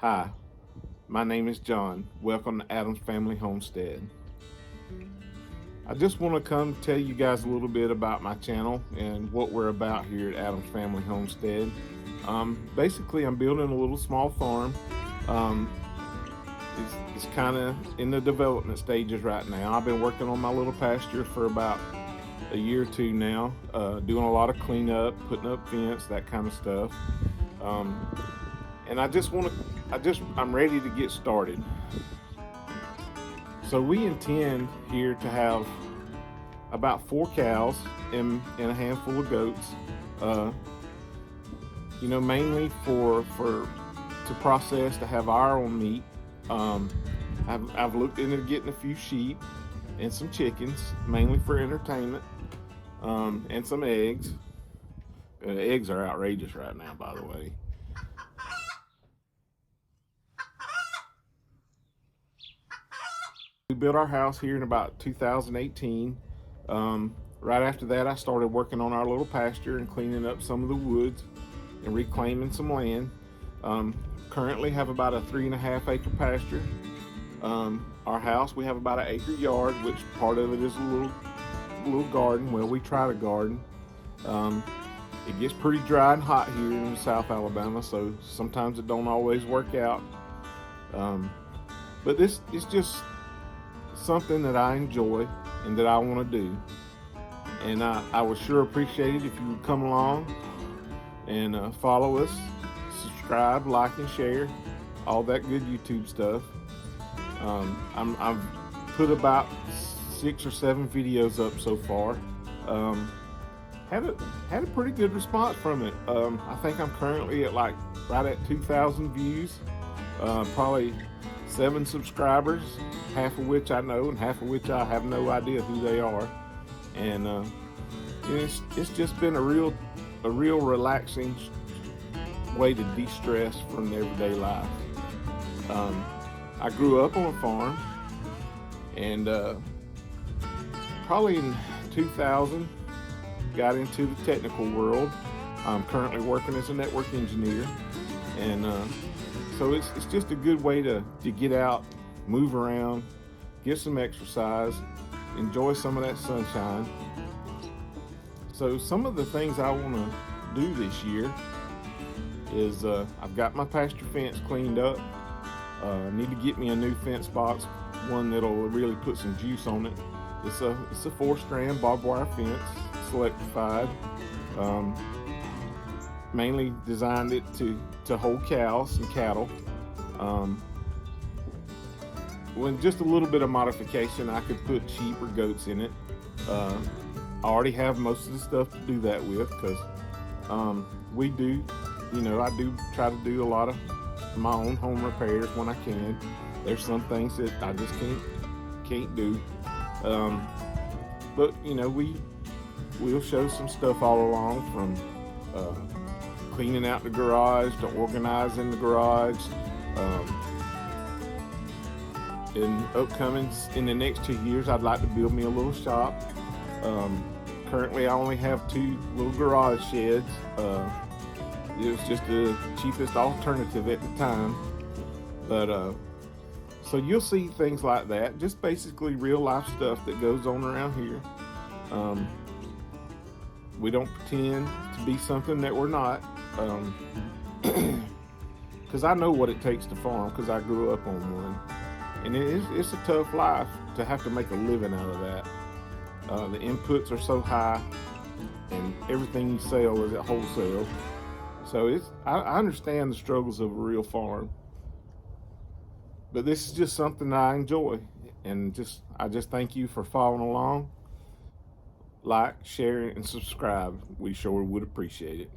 Hi, my name is John. Welcome to Adams Family Homestead. I just want to come tell you guys a little bit about my channel and what we're about here at Adams Family Homestead. Basically, I'm building a little small farm. Um, it's kind of in the development stages right now. I've been working on my little pasture for about a year or two now, doing a lot of cleanup, putting up fence, that kind of stuff. Um, and I'm ready to get started. So we intend here to have about 4 cows and a handful of goats. Uh, Mainly for to process to have our own meat. I've looked into getting a few sheep and some chickens, mainly for entertainment, and some eggs. Eggs are outrageous right now, by the way. We built our house here in about 2018. Right after that, I started working on our little pasture and cleaning up some of the woods and reclaiming some land. Currently have about a 3.5 acre pasture. Our house, we have about an acre yard, which part of it is a little garden. Well, we try to garden. It gets pretty dry and hot here in South Alabama, so sometimes it don't always work out. But this is just something that I enjoy and that I want to do. And I would sure appreciate it if you would come along and follow us, subscribe, like, and share, all that good YouTube stuff. I've put about 6 or 7 videos up so far. Had a pretty good response from it. I think I'm currently at right at 2,000 views. Probably 7 subscribers, half of which I know and half of which I have no idea who they are. And it's just been a real relaxing way to de-stress from everyday life. I grew up on a farm, and probably in 2000 got into the technical world. I'm currently working as a network engineer, and so it's just a good way to get out, move around, get some exercise, enjoy some of that sunshine. So some of the things I want to do this year is I've got my pasture fence cleaned up. I need to get me a new fence box, one that'll really put some juice on it. It's a 4-strand barbed wire fence, it's electrified. Mainly designed it to hold cows and cattle. With just a little bit of modification, I could put sheep or goats in it. I already have most of the stuff to do that with, because I do try to do a lot of my own home repairs when I can. There's some things that I just can't do. But we'll show some stuff all along, from cleaning out the garage to organizing the garage. In the next 2 years, I'd like to build me a little shop. Currently, I only have 2 little garage sheds. It was just the cheapest alternative at the time. But so you'll see things like that, just basically real life stuff that goes on around here. We don't pretend to be something that we're not, because I know what it takes to farm, because I grew up on one. And it's a tough life to have to make a living out of that. The inputs are so high, and everything you sell is at wholesale. So I understand the struggles of a real farm. But this is just something I enjoy, and I just thank you for following along. Like, share, and subscribe. We sure would appreciate it.